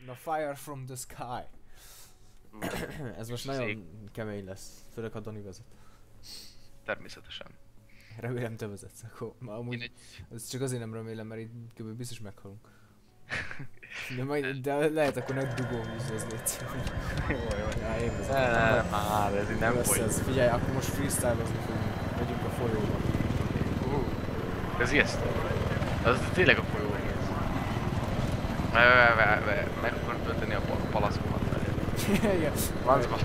Na, fire from the sky. Ez most nagyon kemény lesz, főleg ha Dani vezet. Természetesen. Remélem te vezetsz, akkor amúgy ez csak azért nem remélem, mert itt kb. Biztos meghalunk. De lehet akkor ne dugó húzz, légy. Jó. Ja, én vezetem. Már ez így nem folyt. Figyelj, akkor most freestylezni fogunk. Megyünk a folyóba. Ez ijesztő. Az tényleg a folyó. Meg akarom tölteni a palackomat. Igen. Várj, most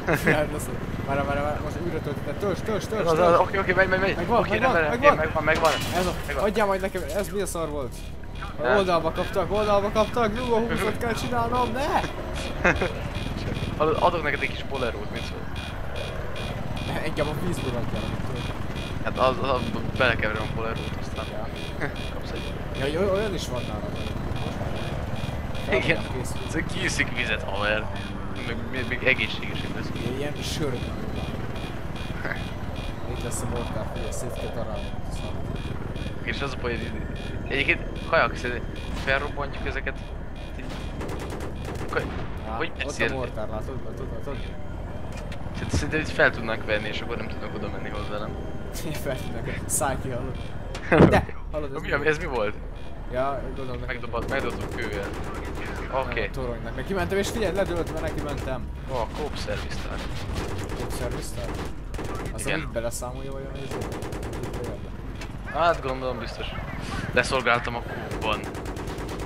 újra töltsd. Oké, megy. Megvan. Adjál majd nekem, ez mi a szar volt? Oldalba kaptak, dugó húzat kell csinálnom, ne! Adok neked egy kis bolerót, mit szól? Engem a vízből adjál, amit tudod. Hát az belekeverem a bolerót, aztán kapsz egy. Ja, olyan is van nálam. Igen, ez kiiszik vizet, haver. Még egészséges lesz. Ilyen sörök. Itt lesz a mortál, figyelj, szét kell darálni. És az a baj, hogy egyébként kajak, felrobbantjuk ezeket. Hogy ott a mortár, látod? Szerintem itt fel tudnánk venni, és akkor nem tudnak oda menni hozzá, nem? Fel tudnak, száj ki, hallod? De! Hallod, ez mi volt? Ja, gondolom nekem. Megdobtuk kővel. Oké. A toronynak. Neki mentem, és figyelj, ledőlt, mert neki mentem. Ó, a Coop Service Star. Coop Service Star? Azt így beleszámolja vajon ez? Hát gondolom biztos. Leszolgáltam a Coopban.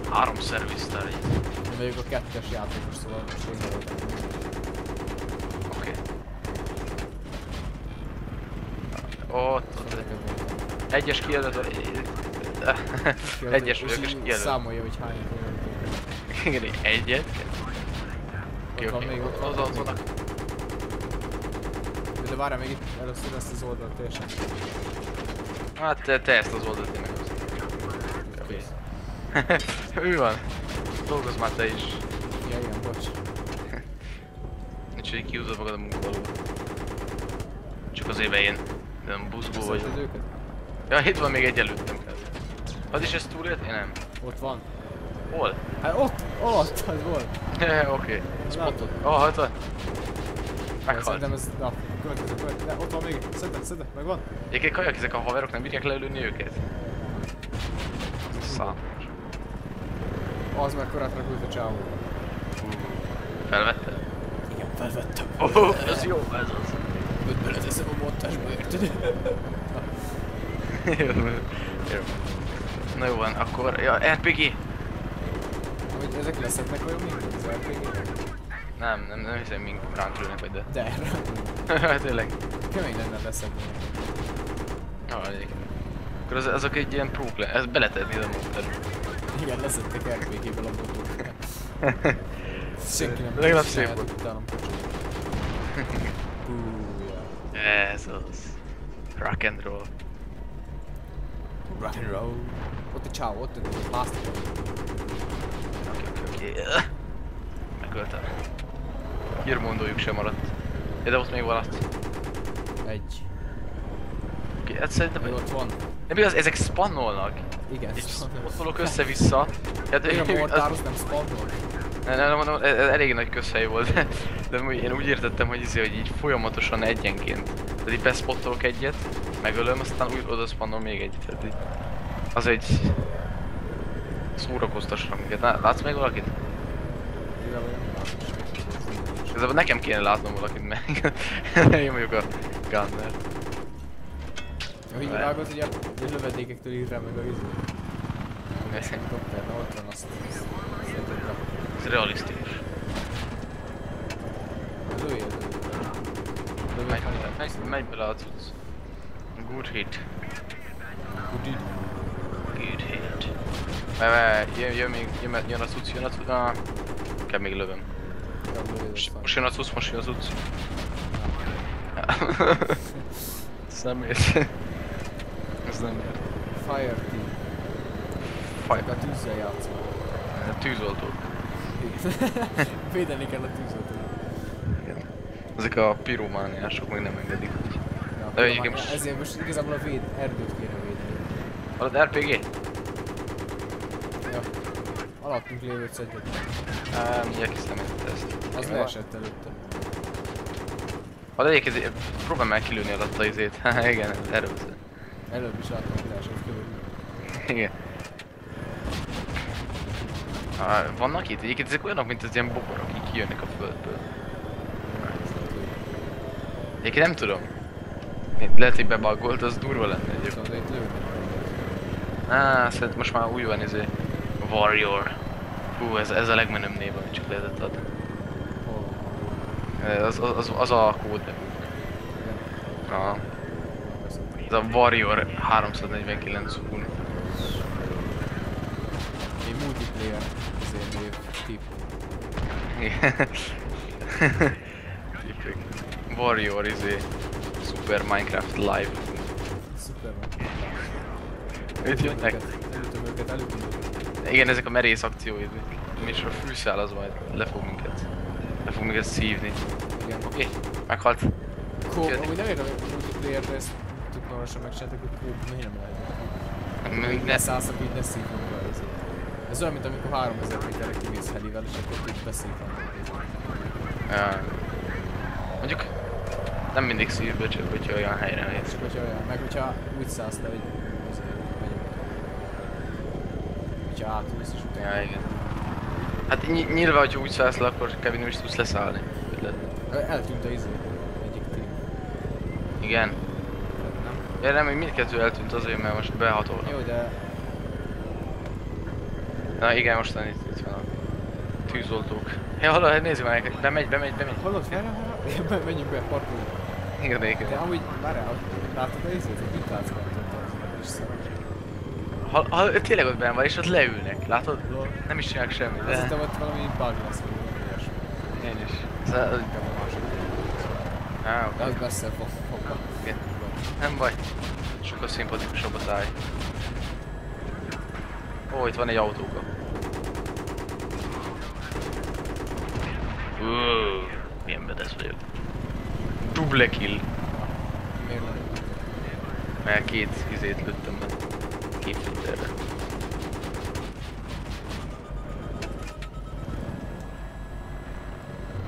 3 Service Star így. Én vagyok a 2-es játékos, szóval most én jelöltem. Oké. Ott. Egyes kijelölt. Egyes vagyok és kijelölt. Számolja, hogy hány. Igen, egyet. Ott van. De várjál még itt, először ezt az oldalt teljesen. Hát te ezt az oldalt én meghoztam. Mi van? Dolgozz már te is. Ja, igen, bocs. Nincs, hogy kihúzod magad a munkából. Csak azért, mert én nem buzgó vagy. Ja, itt van még egy előttem. Az is ezt túlélt? Én nem. Ott van. Hol? Hát ott, az volt. Oké. Spotot. Ott van. Meghalt. Szerintem ez, na, következő, de ott van még, szedek, megvan? Egyébként kajak, ezek a haverok nem bírják lelőni őket? Számos. Az már korát repült a csávó. Felvetted? Igen, felvettem. Ez jó, ez az. Öt beleteszem a montásba, érted? Jó. Na jó van, akkor... Ja, RPG! Hogy ezek leszednek olyan mindig az RPG-nek? Nem hiszem mink ránk lőnek vagy, de... De. Tényleg. Kemény lenne leszedni. Egyébként. Akkor azok egy ilyen prók le... Ezt beletenni a módter. Igen, leszedtek RPG-ből a motókat. Senki nem legalább szép volt. Utálom kocsot. Ez az. Rock and roll. Rock and roll. Ott a csávó, ott a plastikon. Oké. Megöltem. Hírmondójuk sem maradt. De ott még van. Egy. Oké, hát szerintem... Ott van. Nem igaz, ezek spannolnak. Igen, és spannolok össze-vissza. Én a mortárhoz nem spannol. Nem, elég nagy közhely volt. De én úgy értettem, hogy így folyamatosan egyenként. Tehát így bespottolok egyet, megölöm, aztán úgy oda spannol még egyet. Tehát így... Az egy... szórakoztasra minket. Látsz még valakit? Igazából nekem kéne látnom valakit meg. Én vagyok a gunner. Úgy vágod, hogy a lövedékektől ír rá meg a vízet. Ez helikopter, na ott van azt. Ez realisztikus. Lőjél. Megy bele a cucc. Good hit. Good hit. Jön a cucc, kell még lövöm. Most jön a cucc. Ez nem ért. Ez nem ért. Fire team. A tűzzel játszol. A tűzoltók. Védeni kell a tűzoltók. Igen. Ezek a piromániások meg nem engedik. Ja, ezért most igazából a erdőt kéne védeni. Hallod RPG? Ja. alattunk lévőt szedjük. Mindjárt készítem ezt. Az leesett előtte. Ha egyébként próbálj meg kilőni alatt a izét. Igen, erről szól. Előbb is láttam, hogy leesett körül. Igen. Vannak itt? Egyébként ezek olyanok, mint az ilyen boborok, így kijönnek a földből. Egyébként nem tudom. Lehet, hogy bebuggolt, az durva lenne egyébként. Szóval itt lőnek. Szerintem most már új van izé. Warrior. Hú, ez a legmenőbb név, amit csak lehetett adni. Az a kód. Aha. Ez a Warrior 349 hun. Egy multiplayer azért név tip. Igen. Warrior izé. Super Minecraft Live. Szuper van. Itt jönnek. Elütöm őket. Igen, ezek a merész akcióid. És a fűszál az majd le fog minket szívni. Igen. Oké, meghalt. Amúgy nem értem, hogy multiplayer, de ezt tök normálisan megcsináltak, hogy kóp miért nem lehet. Ne szállszak, így ne szívunk be ezért. Ez olyan, mint amikor 3000 méterre kimész helivel, és akkor így beszívnak. Ja. Mondjuk nem mindig szívből, csak hogyha olyan helyre mész. Csak hogyha olyan, meg hogyha úgy szállsz le, hogy azért megyünk. Hogyha átúsz és utána. Ja, igen. Hát nyilván, hogyha úgy szállsz le, akkor kb. Nem is tudsz leszállni. Eltűnt a izé. Egyik team. Igen. Nem? Ja, nem, hogy mindkettő eltűnt azért, mert most behatolnak. Jó, de... Na igen, mostan itt van a tűzoltók. Ja, hallod, nézzük meg, bemegy. Hallod, fel? Menjünk be, parkolunk. Igen. De amúgy, várjál, látod a izét, hogy mit látsz is szar. Ha tényleg ott benn van, és ott leülnek, látod? Lol. Nem is csinálnak semmit, Azt hittem, ott valami bug lesz, vagy valami ilyesmi. Én is. Inkább a másik. De az Oké. messze fog. Igen. Nem baj. Sokkal szimpatikusabb a táj. Ó, itt van egy autóka. Milyen bedesz vagyok. Double kill. Miért nem? Mert két izét lőttem be. Két filterre.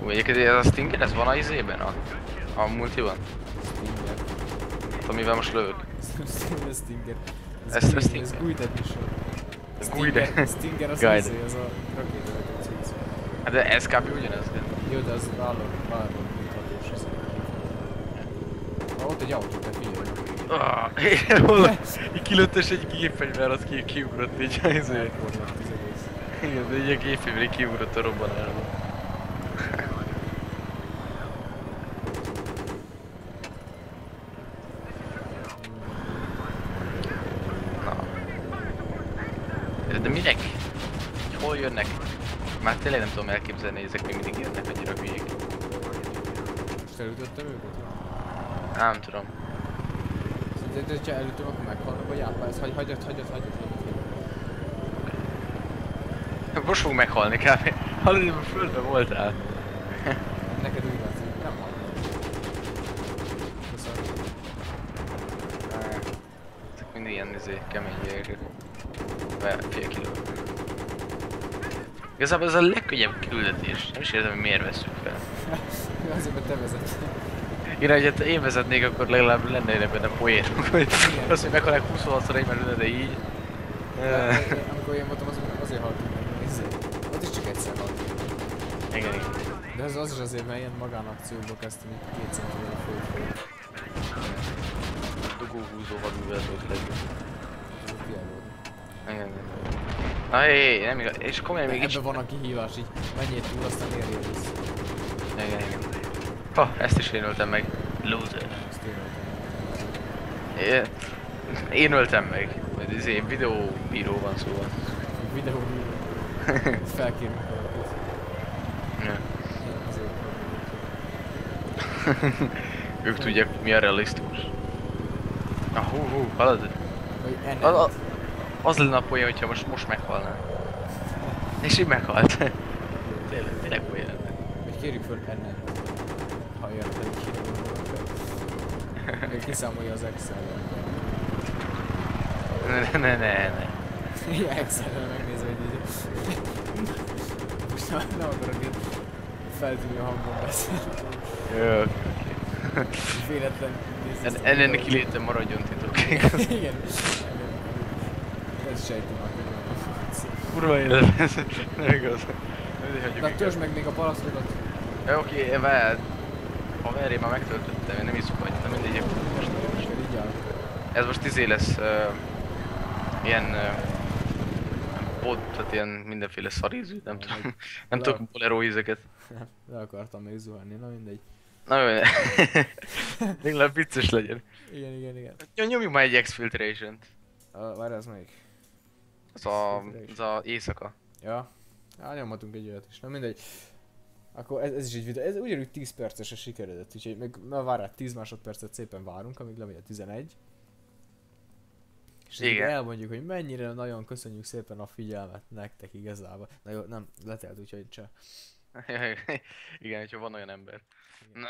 Egyébként ez a Stinger, ez van a izében? A multiban? Stinger. Hát amivel most lövök. Stinger. Ez Stinger. Ez Guide Edition. Guide. Stinger az Guide. izé, az a rakétavető cucc. Hát de ez kb. Ugyanez. Jó, de az vállalom minthatós az. Ott egy autó, te figyelj. Én hol? Így kilőttes egy gépfegyver, az kiugrott így a izé. Elkorlott az egész. Igen, de egy ilyen gépfegyver kiugrott a robbanásba. De minek? Hol jönnek? Már tényleg nem tudom elképzelni, hogy ezek még mindig jönnek, annyira hülyék. Felütöttem őket? Nem tudom. De ha elütöm, akkor meghalnak, vagy átpálsz. Hagyjad. Most fog meghalni kb. Hallod, hogy a földben voltál. Neked úgy látszik, nem hallom. Köszönöm. Ezek mindig ilyen kemény gyerekek. Fél kiló. Igazából ez a legkönnyebb küldetés. Nem is értem, hogy miért veszünk fel. Azért, mert te vezetsz. Igen, hogyha én vezetnék, akkor legalább lenne benne poénok, hogy azt, hogy meghalnak 26-szor egymás, de így. Amikor én voltam, azért haltunk meg. Ott is csak egyszer haltunk. Igen. De az is azért, mert ilyen magánakcióba kezdtem, így 2 centivel föld. Dugóhúzó hadművelet volt legjobb. Ez ott ilyen volt. Igen. Na nem igaz, és komolyan még így... Ebben van a kihívás, így menjél túl, aztán érjél vissza. Igen. Ha, ezt is én öltem meg. Loser. Ezt én öltem. Én öltem meg. Ez egy videóbíró van szóval. Videóbíró. Felkérünk valakit. Ja. Azért Ők tudják, mi a realisztikus. Na hú, hallod? hogy ennek. Az lenne a poén, hogyha most meghalnál. És így meghalt. Tényleg poén lenne. Hogy kérjük föl ennek. Ha érted, hogy kérjük. Kiszámolja az Excel-en. Ne. Excel-en megnézem, hogy így Most nem akarok én feltűnő hangon beszélni. Jó, oké. Véletlen Ennek kilétem maradjon titok. Igen. Ez sejtem már, hogy van. Kurva élet, ez nem igaz. Na törzs meg még a palasztokat. Ja, oké, várjál. Haver, én már megtöltöttem, én nem iszok vagy, de mindegy, most. Ez most lesz ilyen tehát ilyen mindenféle szarízű, nem tudom. Nem tudok bolero ízeket. Le akartam még zuhanni, na mindegy. Na jó, legalább vicces legyen. Igen. Nyomjuk már egy exfiltration-t. Várj, ez melyik? Az a éjszaka. Ja. Nyomhatunk egy olyat is, na mindegy. Akkor ez is egy videó, ez ugyanúgy 10 percesre sikeredett, úgyhogy meg várjál 10 másodpercet szépen várunk, amíg lemegy a 11. És elmondjuk, hogy mennyire nagyon köszönjük szépen a figyelmet nektek igazából. Na jó, nem, letelt, úgyhogy cseh. Igen, hogyha van olyan ember. Igen.